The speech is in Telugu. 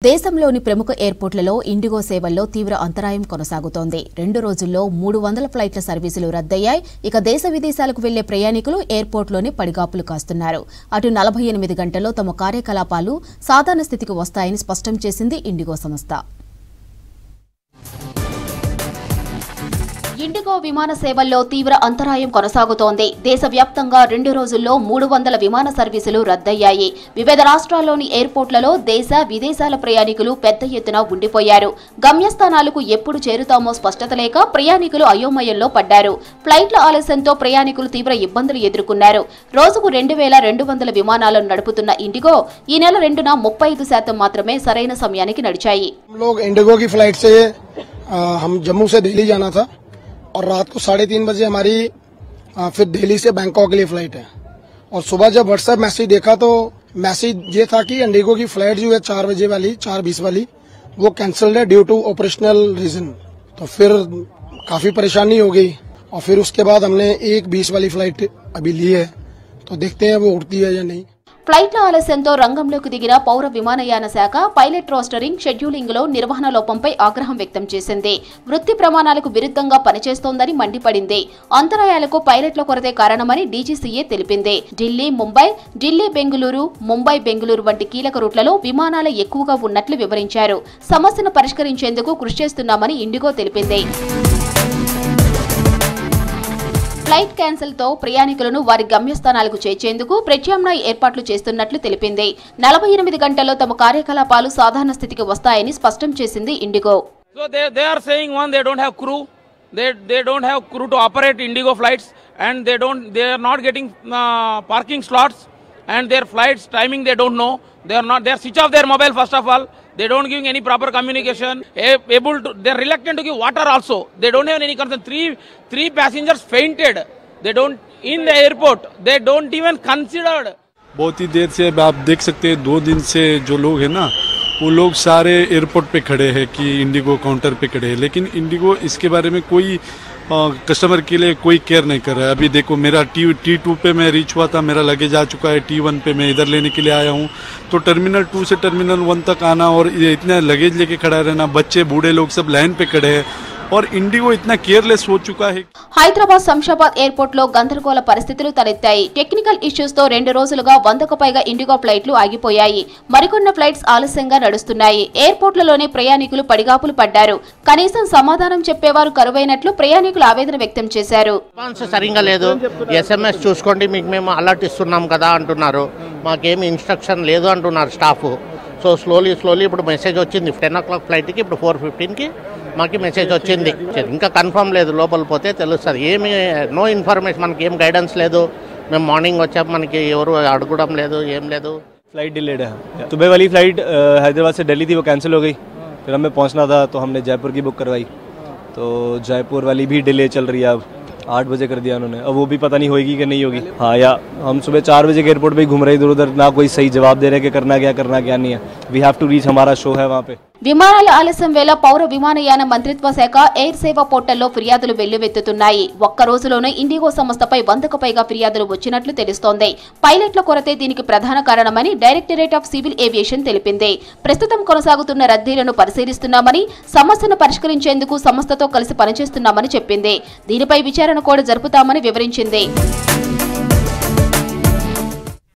దేశంలోని ప్రముఖ ఎయిర్పోర్ట్లలో ఇండిగో సేవల్లో తీవ్ర అంతరాయం కొనసాగుతోంది. 2 రోజుల్లో 300 ఫ్లైట్ల సర్వీసులు రద్దయ్యాయి. ఇక దేశ విదేశాలకు వెళ్లే ప్రయాణికులు ఎయిర్పోర్ట్లోనే పడిగాపులు కాస్తున్నారు. అటు 48 గంటల్లో తమ కార్యకలాపాలు సాధారణ స్థితికి వస్తాయని స్పష్టం చేసింది ఇండిగో సంస్థ. ఇండిగో విమాన సేవల్లో తీవ్ర అంతరాయం కొనసాగుతోంది. దేశవ్యాప్తంగా 2 రోజుల్లో 300 విమాన సర్వీసులు రద్దయ్యాయి. వివిధ రాష్ట్రాల్లోని ఎయిర్పోర్ట్లలో దేశ విదేశాల ప్రయాణికులు పెద్ద ఎత్తున ఉండిపోయారు. గమ్యస్థానాలకు ఎప్పుడు చేరుతామో స్పష్టత లేక ప్రయాణికులు అయోమయంలో పడ్డారు. ఫ్లైట్ల ఆలస్యంతో ప్రయాణికులు తీవ్ర ఇబ్బందులు ఎదుర్కొన్నారు. రోజుకు 2200 విమానాలను నడుపుతున్న ఇండిగో ఈ నెల 2న 35% మాత్రమే సరైన సమయానికి నడిచాయి. और रात को 3:30 बजे हमारी फिर दिल्ली से बैंकॉक के लिए फ्लाइट है। और सुबह जब व्हाट्सएप मैसेज देखा तो मैसेज ये था कि इंडिगो की फ्लाइट जो है 4 बजे वाली 4:20 वाली वो कैंसल्ड है ड्यू टू ऑपरेशनल रीजन। तो फिर काफी परेशानी हो गई और फिर उसके बाद हमने 1:20 वाली फ्लाइट अभी ली है, तो देखते हैं वो उड़ती है या नहीं। ఫ్లైట్ల ఆలస్యంతో రంగంలోకి దిగిన పౌర విమానయాన శాఖ పైలట్ రోస్టరింగ్ షెడ్యూలింగ్ లో నిర్వహణ లోపంపై ఆగ్రహం వ్యక్తం చేసింది. వృత్తి ప్రమాణాలకు విరుద్ధంగా పనిచేస్తోందని మండిపడింది. అంతరాయాలకు పైలట్ల కొరతే కారణమని డీజీసీఏ తెలిపింది. ఢిల్లీ ముంబై, ఢిల్లీ బెంగళూరు, ముంబై బెంగళూరు వంటి కీలక రూట్లలో విమానాలు ఎక్కువగా ఉన్నట్లు వివరించారు. సమస్యను పరిష్కరించేందుకు కృషి చేస్తున్నామని ఇండిగో తెలిపింది. ఫ్లైట్ క్యాన్సిల్ తో ప్రయాణికులను వారి గమ్యస్థానాలకు చేర్చేందుకు ప్రత్యామ్నాయ ఏర్పాట్లు చేస్తున్నట్లు తెలిపింది. 48 గంటల్లో తమ కార్యకలాపాలు సాధారణ స్థితికి వస్తాయని స్పష్టం చేసింది IndiGo. So they are saying one, they don't have crew, they don't have crew to operate Indigo flights, and they are not getting parking slots, and their flights timing they don't know. They are switch off their mobile first of all. They don't give any proper communication. They are reluctant to give water also. They don't have any concern. Three passengers fainted. They don't in the airport. They don't even considered. बहुत ही देर से आप देख सकते हैं 2 दिन से जो लोग हैं ना वो लोग सारे एयरपोर्ट पे खड़े हैं कि इंडिगो काउंटर पे खड़े हैं, लेकिन इंडिगो इसके बारे में कोई कस्टमर के लिए कोई केयर नहीं कर रहा है। अभी देखो मेरा T2 पे मैं रीच हुआ था, मेरा लगेज आ चुका है, T1 पे मैं इधर लेने के लिए आया हूँ। तो टर्मिनल 2 से टर्मिनल 1 तक आना और इतना लगेज लेके खड़ा रहना, बच्चे बूढ़े लोग सब लाइन पे खड़े हैं और इंडिगो इतना केयरलेस हो चुका है। హైదరాబాద్ శంషాబాద్ ఎయిర్పోర్ట్ లో గందరగోళ పరిస్థితులు తలెత్తాయి. టెక్నికల్ ఇష్యూస్ తో 2 రోజులుగా 100కు పైగా ఇండిగో ఫ్లైట్లు ఆగిపోయాయి. మరికొన్ని ఫ్లైట్స్ ఆలస్యంగా నడుస్తున్నాయి. ఎయిర్పోర్ట్లలోనే ప్రయాణికులు పడిగాపులు పడ్డారు. కనీసం సమాధానం చెప్పేవారు కరువైనట్లు ప్రయాణికులు ఆవేదన వ్యక్తం చేశారు. సరిగ్గా లేదు, SMS చూసుకోండి మీకు మేము అలర్ట్ ఇస్తున్నాం కదా అంటున్నారు. మాకేమి ఇన్స్ట్రక్షన్ లేదు అంటున్నారు స్టాఫ్. సో స్లోలీ ఇప్పుడు మెసేజ్ వచ్చింది 10 o'clock ఫ్లైట్కి, ఇప్పుడు 4:15కి మాకు మెసేజ్ వచ్చింది. ఇంకా కన్ఫర్మ్ లేదు, లోపల పోతే తెలుస్తుంది. ఏమి నో ఇన్ఫర్మేషన్, మనకి ఏం గైడెన్స్ లేదు. మేము మార్నింగ్ వచ్చాము, మనకి ఎవరు అడగడం లేదు, ఏం లేదు. फ्लाइट डिलेड है। सुबह वाली फ्लाइट हैदराबाद से दिल्ली थी, वो कैंसिल हो गई। फिर हमें पहुंचना था तो हमने जयपुर की बुक करवाई, तो जयपुर वाली भी डिले चल रही है। अब 8 बजे कर दिया उन्होंने, अब वो भी पता नहीं होगी कि नहीं होगी। हाँ, या हम सुबह 4 बजे के एयरपोर्ट पे ही घूम रहे इधर उधर, ना कोई सही जवाब दे रहे कि करना क्या नहीं है। वी हैव टू रीच, हमारा शो है वहाँ पे। విమానాల ఆలస్యం వేళ పౌర విమానయాన మంత్రిత్వ శాఖ ఎయిర్ సేవ పోర్టల్లో ఫిర్యాదులు వెల్లువెత్తుతున్నాయి. ఒక్క రోజులోనే ఇండిగో సంస్థపై 100కు పైగా ఫిర్యాదులు వచ్చినట్లు తెలుస్తోంది. పైలట్ల కొరతే దీనికి ప్రధాన కారణమని డైరెక్టరేట్ ఆఫ్ సివిల్ ఏవియేషన్ తెలిపింది. ప్రస్తుతం కొనసాగుతున్న రద్దీలను పరిశీలిస్తున్నామని, సమస్యను పరిష్కరించేందుకు సంస్థతో కలిసి పనిచేస్తున్నామని చెప్పింది. దీనిపై విచారణ కూడా జరుపుతామని వివరించింది.